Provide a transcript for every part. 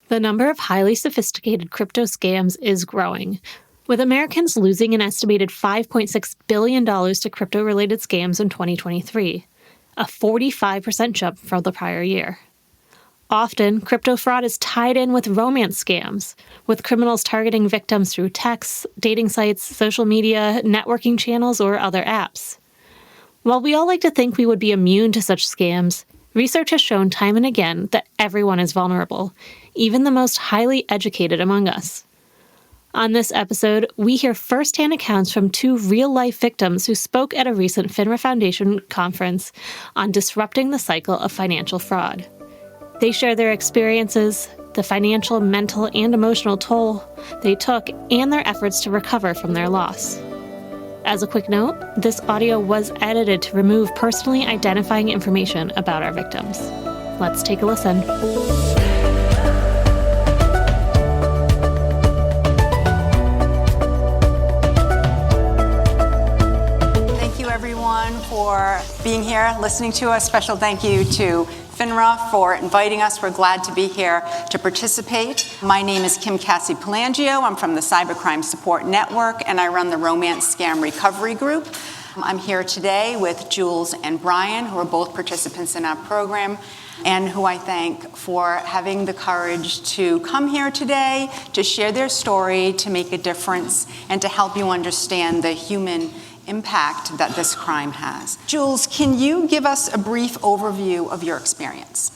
The number of highly sophisticated crypto scams is growing, with Americans losing an estimated $5.6 billion to crypto-related scams in 2023, a 45% jump from the prior year. Often, crypto fraud is tied in with romance scams, with criminals targeting victims through texts, dating sites, social media, networking channels, or other apps. While we all like to think we would be immune to such scams, research has shown time and again that everyone is vulnerable, even the most highly educated among us. On this episode, we hear firsthand accounts from two real-life victims who spoke at a recent FINRA Foundation conference on disrupting the cycle of financial fraud. They share their experiences, the financial, mental, and emotional toll they took, and their efforts to recover from their loss. As a quick note, this audio was edited to remove personally identifying information about our victims. Let's take a listen. Thank you, everyone, for being here, listening to us. Special thank you to FINRA for inviting us. We're glad to be here to participate. My name is Kim Casci-Palangio. I'm from the Cybercrime Support Network, and I run the Romance Scam Recovery Group. I'm here today with Jules and Brian, who are both participants in our program, and who I thank for having the courage to come here today to share their story, to make a difference, and to help you understand the human impact that this crime has. Jules, can you give us a brief overview of your experience?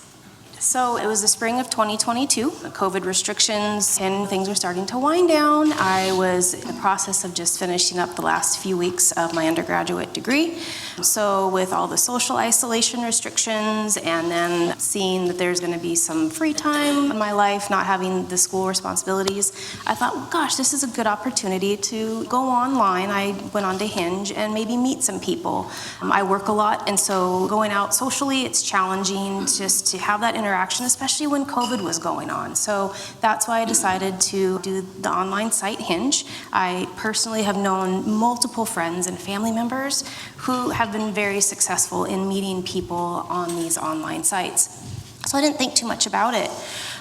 So it was the spring of 2022, the COVID restrictions, and things were starting to wind down. I was in the process of just finishing up the last few weeks of my undergraduate degree. So with all the social isolation restrictions and then seeing that there's going to be some free time in my life, not having the school responsibilities, I thought, well, gosh, this is a good opportunity to go online. I went on to Hinge and maybe meet some people. I work a lot, and so going out socially, it's challenging just to have that interaction, especially when COVID was going on. So that's why I decided to do the online site Hinge. I personally have known multiple friends and family members who have been very successful in meeting people on these online sites. So I didn't think too much about it.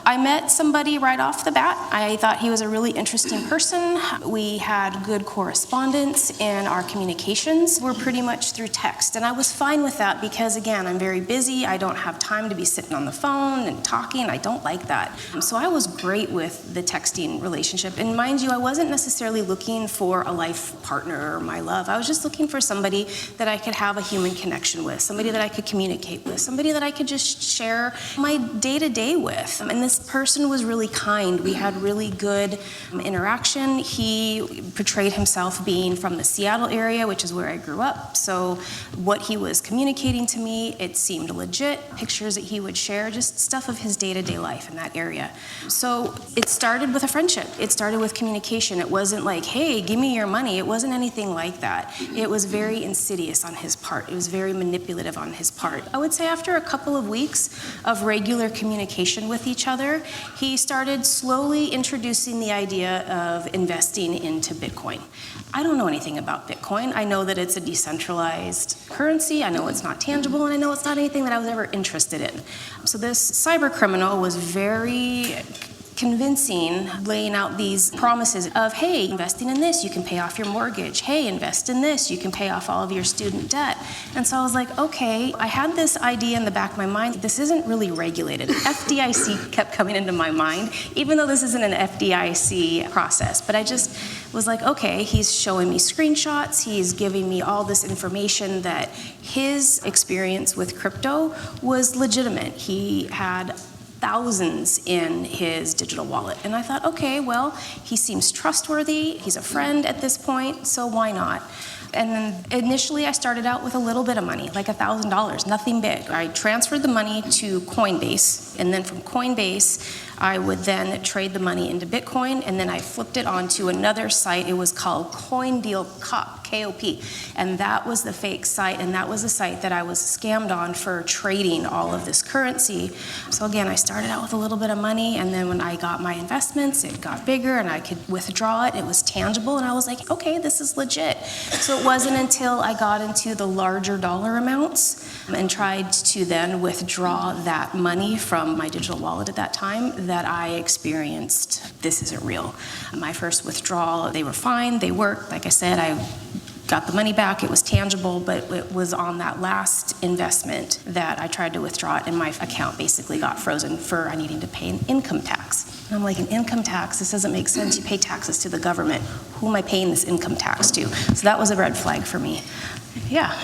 I met somebody right off the bat. I thought he was a really interesting person. We had good correspondence, and our communications were pretty much through text. And I was fine with that because, again, I'm very busy. I don't have time to be sitting on the phone and talking. I don't like that. So I was great with the texting relationship. And mind you, I wasn't necessarily looking for a life partner or my love. I was just looking for somebody that I could have a human connection with, somebody that I could communicate with, somebody that I could just share my day-to-day with. And this person was really kind. We had really good interaction. He portrayed himself being from the Seattle area, which is where I grew up. So what he was communicating to me, it seemed legit. Pictures that he would share, just stuff of his day-to-day life in that area. So it started with a friendship. It started with communication. It wasn't like, hey, give me your money. It wasn't anything like that. It was very insidious on his part. It was very manipulative on his part. I would say after a couple of weeks of regular communication with each other, he started slowly introducing the idea of investing into Bitcoin. I don't know anything about Bitcoin. I know that it's a decentralized currency. I know it's not tangible, and I know it's not anything that I was ever interested in. So this cyber criminal was very convincing, laying out these promises of, hey, investing in this, you can pay off your mortgage. Hey, invest in this, you can pay off all of your student debt. And so I was like, okay, I had this idea in the back of my mind. This isn't really regulated. FDIC kept coming into my mind, even though this isn't an FDIC process. But I just was like, okay, he's showing me screenshots. He's giving me all this information that his experience with crypto was legitimate. He had thousands in his digital wallet. And I thought, okay, well, he seems trustworthy. He's a friend at this point, so why not? And then initially I started out with a little bit of money, like $1,000, nothing big. I transferred the money to Coinbase, and then from Coinbase, I would then trade the money into Bitcoin, and then I flipped it onto another site. It was called CoinDealCop, KOP, and that was the fake site, and that was the site that I was scammed on for trading all of this currency. So again, I started out with a little bit of money, and then when I got my investments, it got bigger, and I could withdraw it. It was tangible, and I was like, okay, this is legit. So It wasn't until I got into the larger dollar amounts and tried to then withdraw that money from my digital wallet at that time that I experienced, this isn't real. My first withdrawal, they were fine, they worked. Like I said, I got the money back, it was tangible, but it was on that last investment that I tried to withdraw it, and my account basically got frozen for I needing to pay an income tax. And I'm like, an income tax? This doesn't make sense. You pay taxes to the government. Who am I paying this income tax to? So that was a red flag for me. Yeah,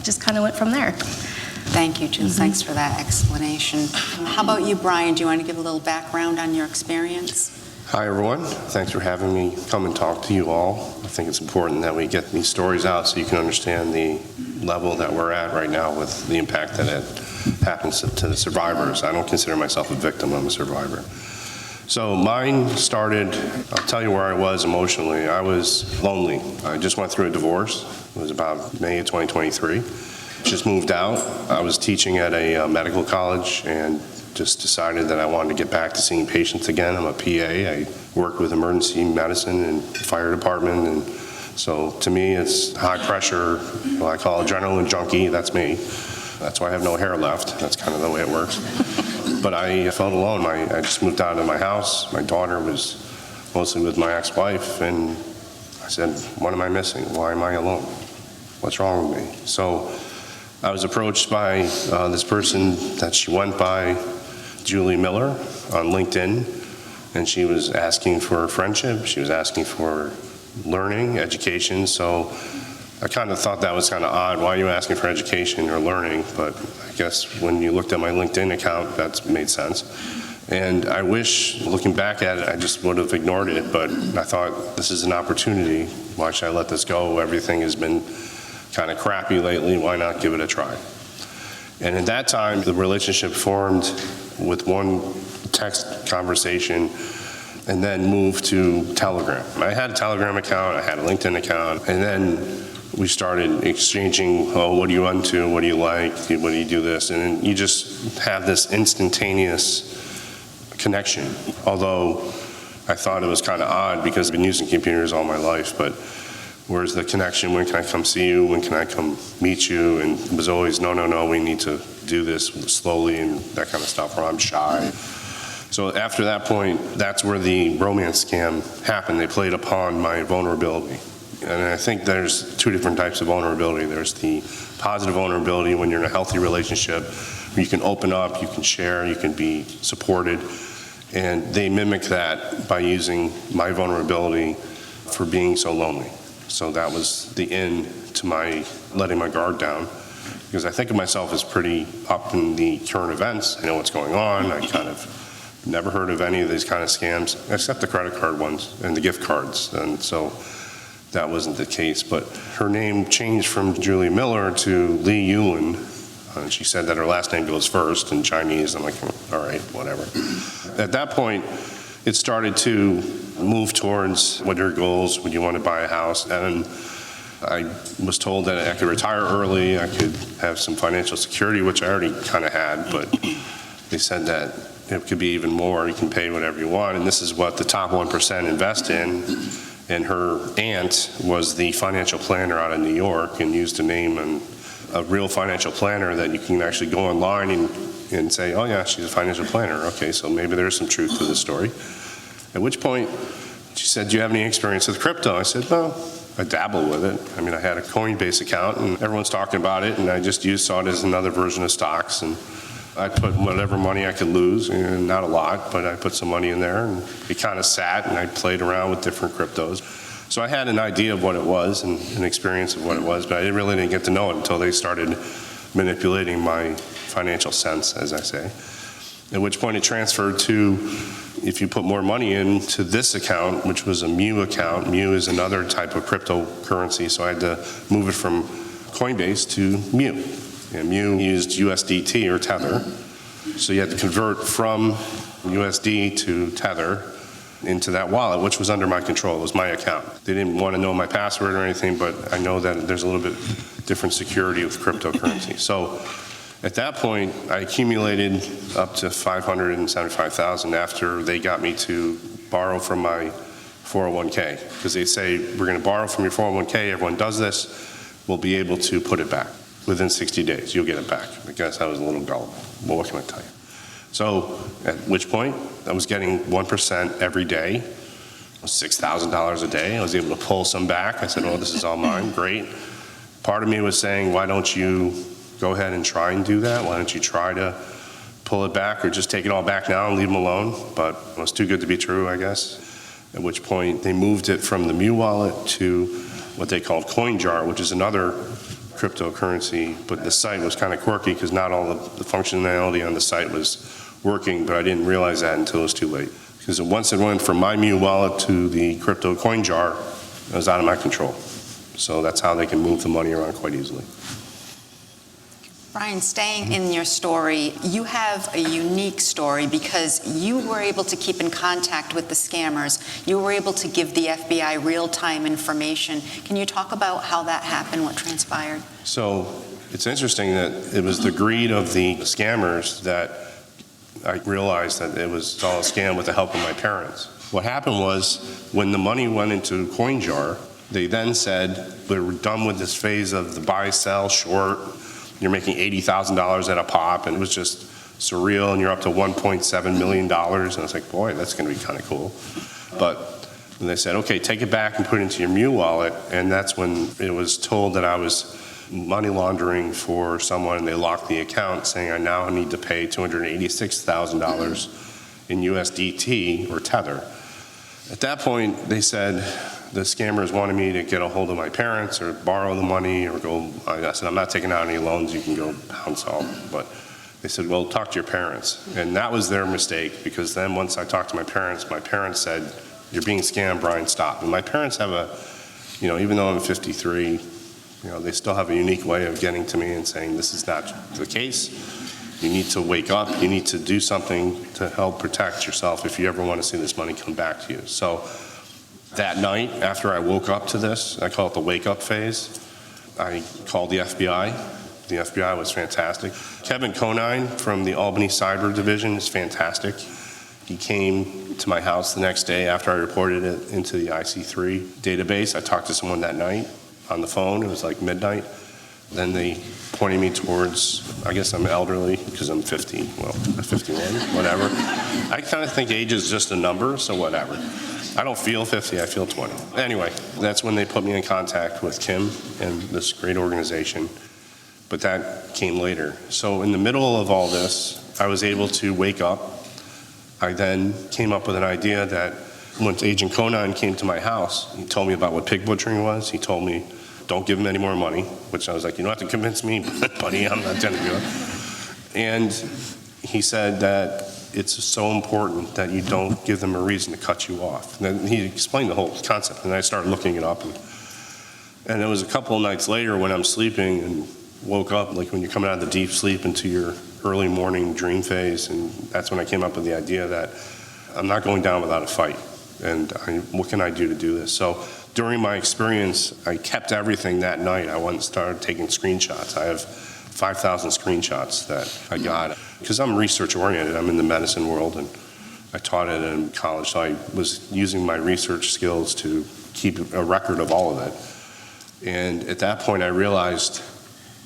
just kind of went from there. Thank you, Jules. Thanks for that explanation. How about you, Brian? Do you want to give a little background on your experience? Hi, everyone. Thanks for having me come and talk to you all. I think it's important that we get these stories out so you can understand the level that we're at right now with the impact that it happens to the survivors. I don't consider myself a victim, I'm a survivor. So mine started, I'll tell you where I was emotionally. I was lonely. I just went through a divorce. It was about May of 2023. Just moved out. I was teaching at a medical college and just decided that I wanted to get back to seeing patients again. I'm a PA. I work with emergency medicine and fire department, and so to me it's high pressure, what I call adrenaline junkie. That's me. That's why I have no hair left. That's kind of the way it works. But I felt alone. I just moved out of my house. My daughter was mostly with my ex-wife, and I said, what am I missing? Why am I alone? What's wrong with me? So I was approached by this person that she went by, Julie Miller, on LinkedIn, and she was asking for friendship. She was asking for learning, education. So I kind of thought that was kind of odd. Why are you asking for education or learning? But I guess when you looked at my LinkedIn account, that made sense. And I wish, looking back at it, I just would have ignored it. But I thought, this is an opportunity. Why should I let this go? Everything has been kind of crappy lately. Why not give it a try? And at that time, the relationship formed with one text conversation and then moved to Telegram. I had a Telegram account, I had a LinkedIn account, and then we started exchanging, oh, what are you into? What do you like? What do you do this? And you just have this instantaneous connection. Although I thought it was kind of odd because I've been using computers all my life, but where's the connection? When can I come see you? When can I come meet you? And it was always, no, we need to do this slowly and that kind of stuff, or I'm shy. So after that point, that's where the romance scam happened. They played upon my vulnerability. And I think there's two different types of vulnerability. There's the positive vulnerability when you're in a healthy relationship, where you can open up, you can share, you can be supported. And they mimic that by using my vulnerability for being so lonely. So that was the end to my letting my guard down, because I think of myself as pretty up in the current events. I know what's going on. I kind of never heard of any of these kind of scams, except the credit card ones and the gift cards. And so that wasn't the case. But her name changed from Julie Miller to Lee Yulin. And she said that her last name goes first in Chinese. I'm like, all right, whatever. At that point, it started to move towards what are your goals, would you want to buy a house? And I was told that I could retire early, I could have some financial security, which I already kind of had, but they said that it could be even more, you can pay whatever you want, and this is what the top 1% invest in. And her aunt was the financial planner out of New York and used a name and a real financial planner that you can actually go online and say, oh yeah, she's a financial planner. Okay, so maybe there's some truth to this story. At which point, she said, do you have any experience with crypto? I said, no, I dabble with it. I mean, I had a Coinbase account and everyone's talking about it, and I just saw it as another version of stocks. And I put whatever money I could lose, and not a lot, but I put some money in there, and it kind of sat, and I played around with different cryptos. So I had an idea of what it was and an experience of what it was, but I really didn't get to know it until they started manipulating my financial sense, as I say. At which point it transferred to, if you put more money into this account, which was a Mu account. Mu is another type of cryptocurrency, so I had to move it from Coinbase to Mu. And Mu used USDT or Tether, so you had to convert from USD to Tether into that wallet, which was under my control. It was my account. They didn't want to know my password or anything, but I know that there's a little bit different security with cryptocurrency. So at that point, I accumulated up to $575,000 after they got me to borrow from my 401k, because they say, we're going to borrow from your 401k, everyone does this. will be able to put it back. Within 60 days, you'll get it back. I guess I was a little gullible. Well, what can I tell you? So at which point, I was getting 1% every day, $6,000 a day. I was able to pull some back. I said, oh, this is all mine, great. Part of me was saying, why don't you go ahead and try and do that? Why don't you try to pull it back or just take it all back now and leave them alone? But it was too good to be true, I guess. At which point, they moved it from the Mu wallet to what they called CoinJar, which is another cryptocurrency, but the site was kind of quirky because not all the functionality on the site was working, but I didn't realize that until it was too late. Because once it went from my Mu wallet to the crypto CoinJar, it was out of my control. So that's how they can move the money around quite easily. Brian, staying in your story, you have a unique story because you were able to keep in contact with the scammers. You were able to give the FBI real-time information. Can you talk about how that happened, what transpired? So it's interesting that it was the greed of the scammers that I realized that it was all a scam with the help of my parents. What happened was when the money went into CoinJar, they then said, we're done with this phase of the buy, sell, short. You're making $80,000 at a pop, and it was just surreal, and you're up to $1.7 million. And I was like, boy, that's going to be kind of cool. But they said, okay, take it back and put it into your Mu wallet, and that's when it was told that I was money laundering for someone, and they locked the account, saying I now need to pay $286,000 in USDT or Tether. At that point, they said, the scammers wanted me to get a hold of my parents or borrow the money or go. I said, I'm not taking out any loans, you can go pound salt. But they said, well, talk to your parents. And that was their mistake, because then once I talked to my parents said, you're being scammed, Brian, stop. And my parents have even though I'm 53, they still have a unique way of getting to me and saying, this is not the case. You need to wake up, you need to do something to help protect yourself if you ever want to see this money come back to you. So that night, after I woke up to this, I call it the wake-up phase, I called the FBI. The FBI was fantastic. Kevin Conine from the Albany Cyber Division is fantastic. He came to my house the next day after I reported it into the IC3 database. I talked to someone that night on the phone. It was like midnight. Then they pointed me towards, I guess I'm elderly because I'm 50, well, 51, whatever. I kind of think age is just a number, so whatever. I don't feel 50, I feel 20. Anyway, that's when they put me in contact with Kim and this great organization, but that came later. So in the middle of all this, I was able to wake up. I then came up with an idea that when Agent Conine came to my house, he told me about what pig butchering was. He told me, don't give him any more money, which I was like, you don't have to convince me, buddy, I'm not going to do it. And he said that it's so important that you don't give them a reason to cut you off. And then he explained the whole concept, and I started looking it up. And it was a couple of nights later when I'm sleeping and woke up, like when you're coming out of the deep sleep into your early morning dream phase, and that's when I came up with the idea that I'm not going down without a fight, and what can I do to do this? So during my experience, I kept everything that night. I went and started taking screenshots. I have 5,000 screenshots that I got. Because I'm research oriented, I'm in the medicine world, and I taught it in college, so I was using my research skills to keep a record of all of it. And at that point I realized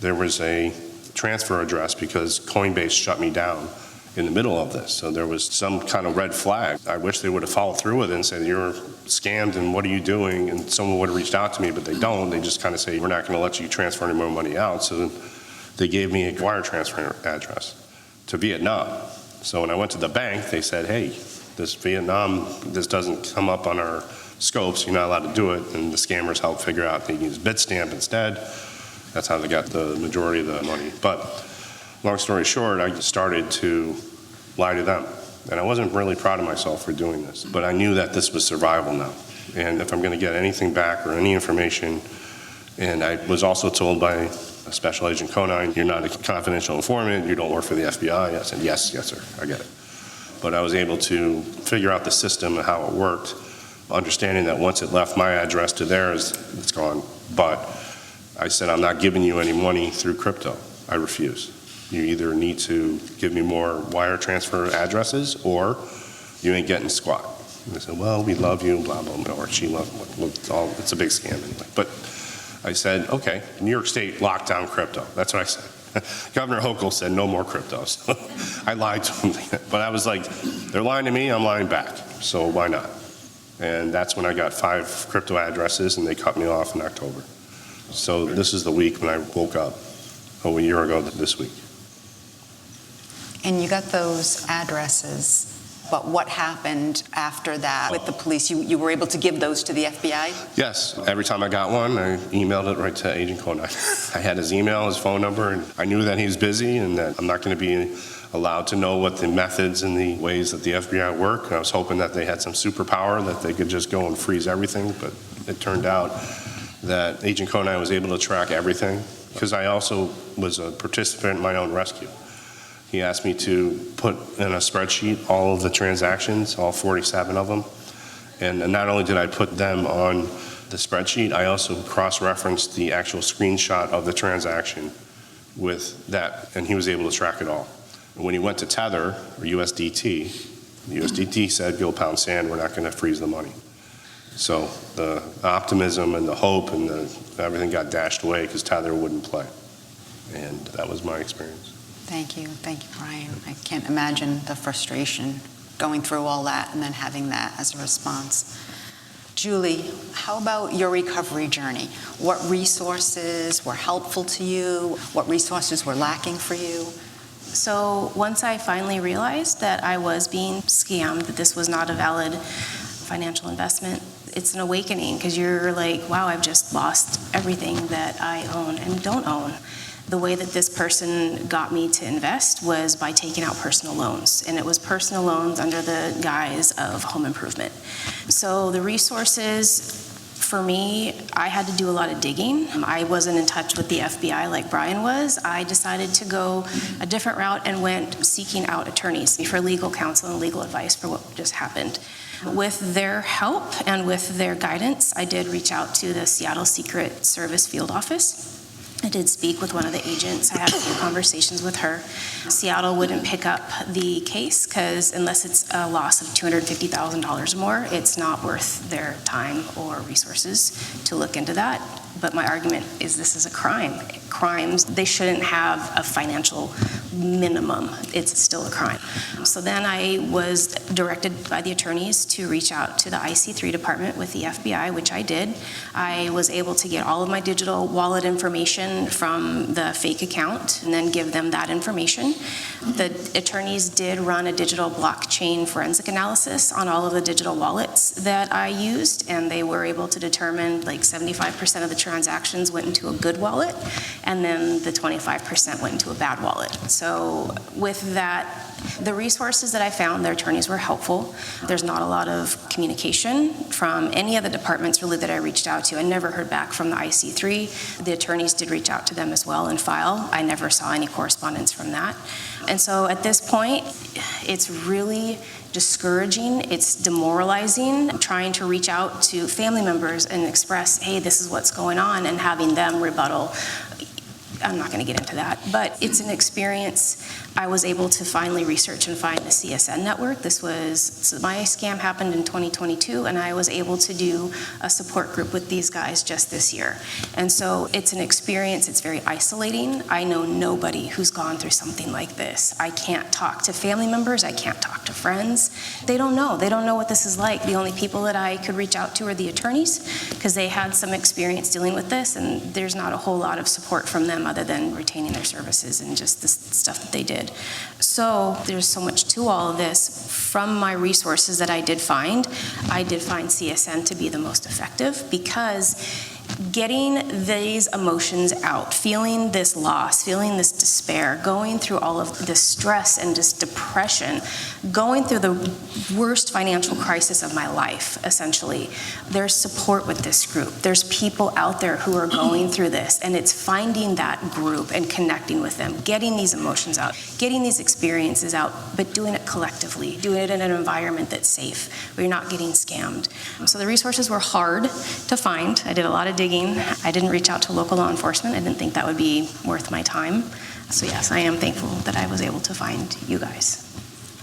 there was a transfer address because Coinbase shut me down in the middle of this. So there was some kind of red flag. I wish they would have followed through with it and said, you're scammed and what are you doing? And someone would have reached out to me, but they don't. They just kind of say, we're not going to let you transfer any more money out. So they gave me a wire transfer address to Vietnam. So when I went to the bank, they said, hey, this doesn't come up on our scopes, you're not allowed to do it, and the scammers helped figure out they use Bitstamp instead. That's how they got the majority of the money. But long story short, I started to lie to them. And I wasn't really proud of myself for doing this, but I knew that this was survival now. And if I'm gonna get anything back or any information, and I was also told by Special Agent Conine, you're not a confidential informant, you don't work for the FBI. I said, yes, sir, I get it. But I was able to figure out the system and how it worked, understanding that once it left my address to theirs, it's gone. But I said, I'm not giving you any money through crypto. I refuse. You either need to give me more wire transfer addresses or you ain't getting squat. And they said, well, we love you, blah, blah, blah, or she loves me. It's a big scam anyway. But I said, okay, New York State locked down crypto. That's what I said. Governor Hochul said no more cryptos. I lied to him, but I was like, they're lying to me, I'm lying back, so why not? And that's when I got 5 crypto addresses, and they cut me off in October. So this is the week when I woke up, a year ago this week. And you got those addresses, but what happened after that with the police? You were able to give those to the FBI? Yes. Every time I got one, I emailed it right to Agent Konai. I had his email, his phone number, and I knew that he was busy and that I'm not going to be allowed to know what the methods and the ways that the FBI work. I was hoping that they had some superpower, that they could just go and freeze everything, but it turned out that Agent Konai was able to track everything, because I also was a participant in my own rescue. He asked me to put in a spreadsheet all of the transactions, all 47 of them. And not only did I put them on the spreadsheet, I also cross-referenced the actual screenshot of the transaction with that, and he was able to track it all. And when he went to Tether, or USDT, the USDT said, go pound sand, we're not going to freeze the money. So the optimism and the hope and everything got dashed away because Tether wouldn't play. And that was my experience. Thank you, Brian. I can't imagine the frustration going through all that and then having that as a response. Julie, how about your recovery journey? What resources were helpful to you? What resources were lacking for you? So once I finally realized that I was being scammed, that this was not a valid financial investment, it's an awakening, because you're like, wow, I've just lost everything that I own and don't own. The way that this person got me to invest was by taking out personal loans, and it was personal loans under the guise of home improvement. So the resources, for me, I had to do a lot of digging. I wasn't in touch with the FBI like Brian was. I decided to go a different route and went seeking out attorneys for legal counsel and legal advice for what just happened. With their help and with their guidance, I did reach out to the Seattle Secret Service field office. I did speak with one of the agents. I had a few conversations with her. Seattle wouldn't pick up the case because unless it's a loss of $250,000 more, it's not worth their time or resources to look into that. But my argument is this is a crime. Crimes, they shouldn't have a financial minimum. It's still a crime. So then I was directed by the attorneys to reach out to the IC3 department with the FBI, which I did. I was able to get all of my digital wallet information from the fake account and then give them that information. The attorneys did run a digital blockchain forensic analysis on all of the digital wallets that I used, and they were able to determine like 75% of the transactions went into a good wallet, and then the 25% went into a bad wallet. So with that, the resources that I found, their attorneys were helpful. There's not a lot of communication from any of the departments really that I reached out to. I never heard back from the IC3. The attorneys did reach out to them as well and file. I never saw any correspondence from that. And so at this point, it's really discouraging, it's demoralizing, trying to reach out to family members and express, hey, this is what's going on, and having them rebuttal. I'm not going to get into that, but it's an experience. I was able to finally research and find the CSN network. So my scam happened in 2022, and I was able to do a support group with these guys just this year. And so it's an experience. It's very isolating. I know nobody who's gone through something like this. I can't talk to family members. I can't talk to friends. They don't know. They don't know what this is like. The only people that I could reach out to are the attorneys, because they had some experience dealing with this, and there's not a whole lot of support from them other than retaining their services and just the stuff that they did. So there's so much to all of this. From my resources that I did find CSN to be the most effective, because getting these emotions out, feeling this loss, feeling this despair, going through all of this stress and just depression, going through the worst financial crisis of my life, essentially. There's support with this group. There's people out there who are going through this, and it's finding that group and connecting with them, getting these emotions out, getting these experiences out, but doing it collectively, doing it in an environment that's safe, where you're not getting scammed. So the resources were hard to find. I did a lot of digging. I didn't reach out to local law enforcement. I didn't think that would be worth my time. So yes, I am thankful that I was able to find you guys.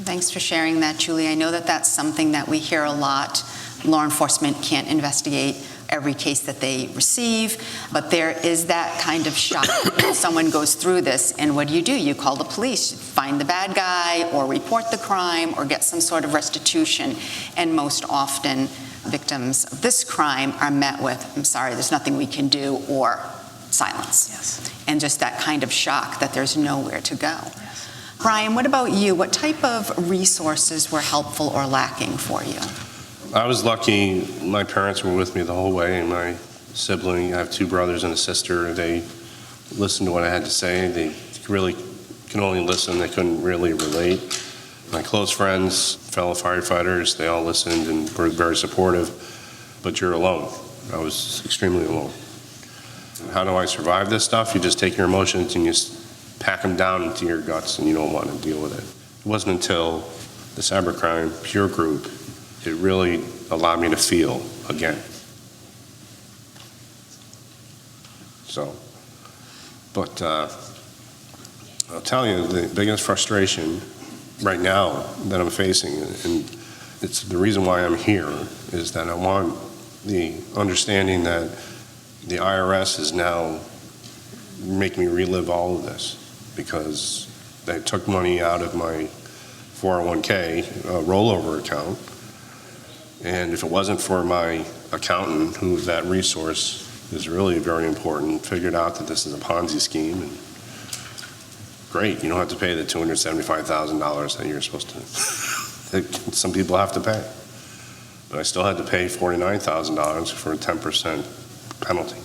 Thanks for sharing that, Julie. I know that that's something that we hear a lot. Law enforcement can't investigate every case that they receive, but there is that kind of shock when someone goes through this. And what do? You call the police, find the bad guy, or report the crime, or get some sort of restitution. And most often, victims of this crime are met with, "I'm sorry, there's nothing we can do," or silence. Yes. And just that kind of shock that there's nowhere to go. Yes. Brian, what about you? What type of resources were helpful or lacking for you? I was lucky. My parents were with me the whole way, and my sibling, I have 2 brothers and a sister, they listened to what I had to say. They really can only listen. They couldn't really relate. My close friends, fellow firefighters, they all listened and were very supportive, but you're alone. I was extremely alone. How do I survive this stuff? You just take your emotions and you just pack them down into your guts, and you don't want to deal with it. It wasn't until the Cybercrime Peer Group, it really allowed me to feel again. So, but I'll tell you, the biggest frustration right now that I'm facing, and it's the reason why I'm here, is that I want the understanding that the IRS is now making me relive all of this, because they took money out of my 401k rollover account, and if it wasn't for my accountant, who that resource is really very important, figured out that this is a Ponzi scheme, and great, you don't have to pay the $275,000 that you're supposed to. That some people have to pay. But I still had to pay $49,000 for a 10% penalty.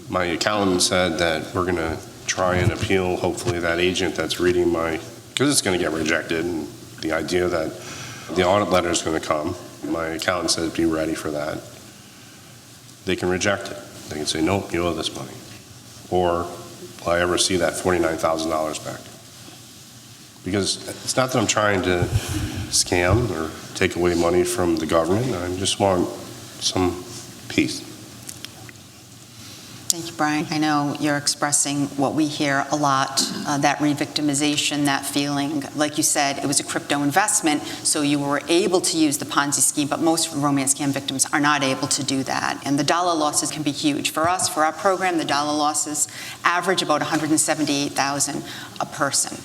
My accountant said that we're going to try and appeal, hopefully, that agent that's reading because it's going to get rejected, and the idea that the audit letter is going to come. My accountant said be ready for that. They can reject it. They can say, nope, you owe this money. Or will I ever see that $49,000 back? Because it's not that I'm trying to scam or take away money from the government. I just want some peace. Thank you, Brian. I know you're expressing what we hear a lot, that re-victimization, that feeling. Like you said, it was a crypto investment, so you were able to use the Ponzi scheme, but most romance scam victims are not able to do that. And the dollar losses can be huge. For us, for our program, the dollar losses average about $178,000 a person.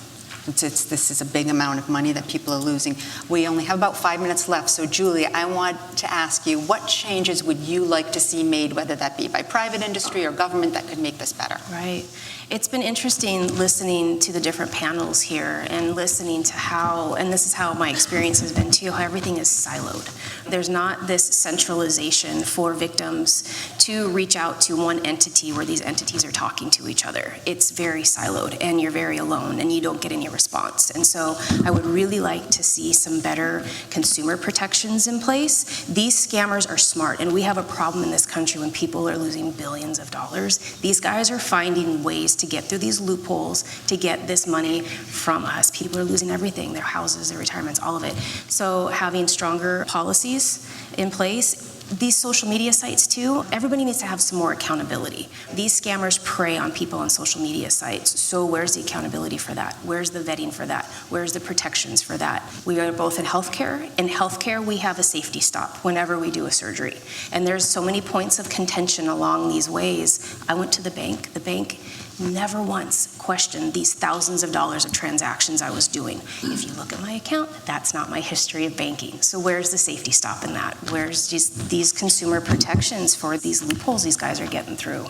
This is a big amount of money that people are losing. We only have about 5 minutes left, so Julie, I want to ask you, what changes would you like to see made, whether that be by private industry or government, that could make this better? Right. It's been interesting listening to the different panels here and listening to how, and this is how my experience has been too, how everything is siloed. There's not this centralization for victims to reach out to one entity where these entities are talking to each other. It's very siloed, and you're very alone, and you don't get any response. And so I would really like to see some better consumer protections in place. These scammers are smart, and we have a problem in this country when people are losing billions of dollars. These guys are finding ways to get through these loopholes to get this money from us. People are losing everything, their houses, their retirements, all of it. So having stronger policies in place. These social media sites too, everybody needs to have some more accountability. These scammers prey on people on social media sites. So where's the accountability for that? Where's the vetting for that? Where's the protections for that? We are both in healthcare. In healthcare, we have a safety stop whenever we do a surgery. And there's so many points of contention along these ways. I went to the bank. The bank never once questioned these thousands of dollars of transactions I was doing. If you look at my account, that's not my history of banking. So where's the safety stop in that? Where's just these consumer protections for these loopholes these guys are getting through?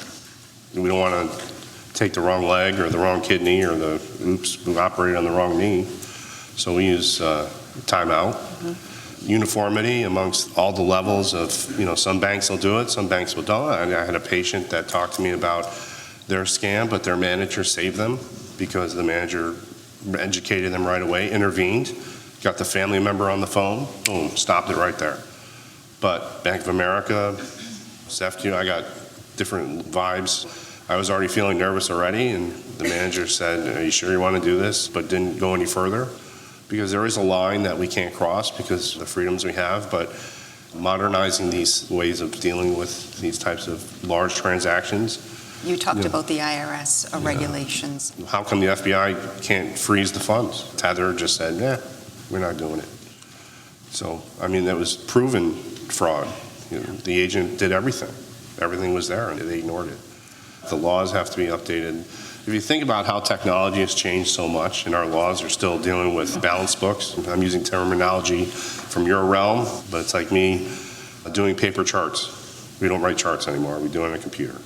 We don't want to take the wrong leg or the wrong kidney or we operate on the wrong knee. So we use timeout. Uniformity amongst all the levels of, some banks will do it, some banks will don't. I had a patient that talked to me about their scam, but their manager saved them because the manager educated them right away, intervened, got the family member on the phone, boom, stopped it right there. But Bank of America, SEFTU, I got different vibes. I was already feeling nervous already, and the manager said, are you sure you want to do this? But didn't go any further, because there is a line that we can't cross because of the freedoms we have, but modernizing these ways of dealing with these types of large transactions. You talked about the IRS regulations. How come the FBI can't freeze the funds? Tether just said, we're not doing it. So, that was proven fraud. The agent did everything. Everything was there, and they ignored it. The laws have to be updated. If you think about how technology has changed so much, and our laws are still dealing with balance books, I'm using terminology from your realm, but it's like me doing paper charts. We don't write charts anymore. We do it on a computer.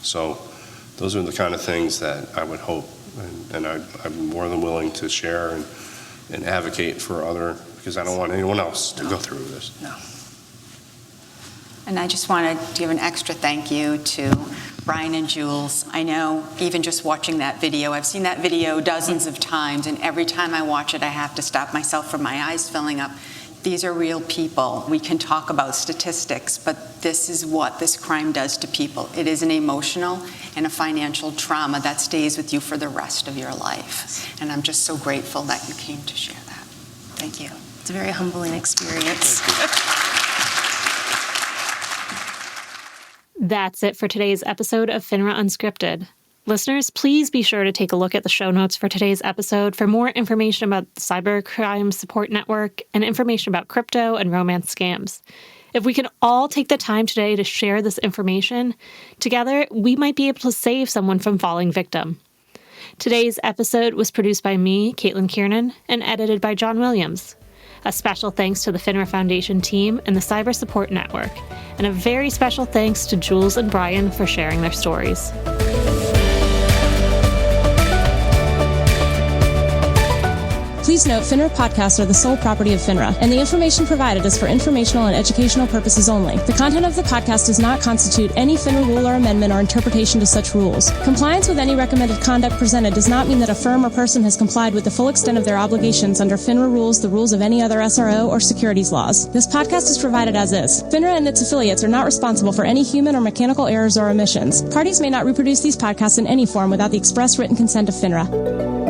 So those are the kind of things that I would hope, and I'm more than willing to share and advocate for other, because I don't want anyone else to go through this. No. And I just want to give an extra thank you to Brian and Jules. I know even just watching that video, I've seen that video dozens of times, and every time I watch it, I have to stop myself from my eyes filling up. These are real people. We can talk about statistics, but this is what this crime does to people. It is an emotional and a financial trauma that stays with you for the rest of your life. And I'm just so grateful that you came to share that. Thank you. It's a very humbling experience. That's it for today's episode of FINRA Unscripted. Listeners, please be sure to take a look at the show notes for today's episode for more information about the Cybercrime Support Network and information about crypto and romance scams. If we can all take the time today to share this information, together we might be able to save someone from falling victim. Today's episode was produced by me, Caitlin Kiernan, and edited by John Williams. A special thanks to the FINRA Foundation team and the Cyber Support Network, and a very special thanks to Jules and Brian for sharing their stories. Please note, FINRA podcasts are the sole property of FINRA, and the information provided is for informational and educational purposes only. The content of the podcast does not constitute any FINRA rule or amendment or interpretation to such rules. Compliance with any recommended conduct presented does not mean that a firm or person has complied with the full extent of their obligations under FINRA rules, the rules of any other SRO, or securities laws. This podcast is provided as is. FINRA and its affiliates are not responsible for any human or mechanical errors or omissions. Parties may not reproduce these podcasts in any form without the express written consent of FINRA.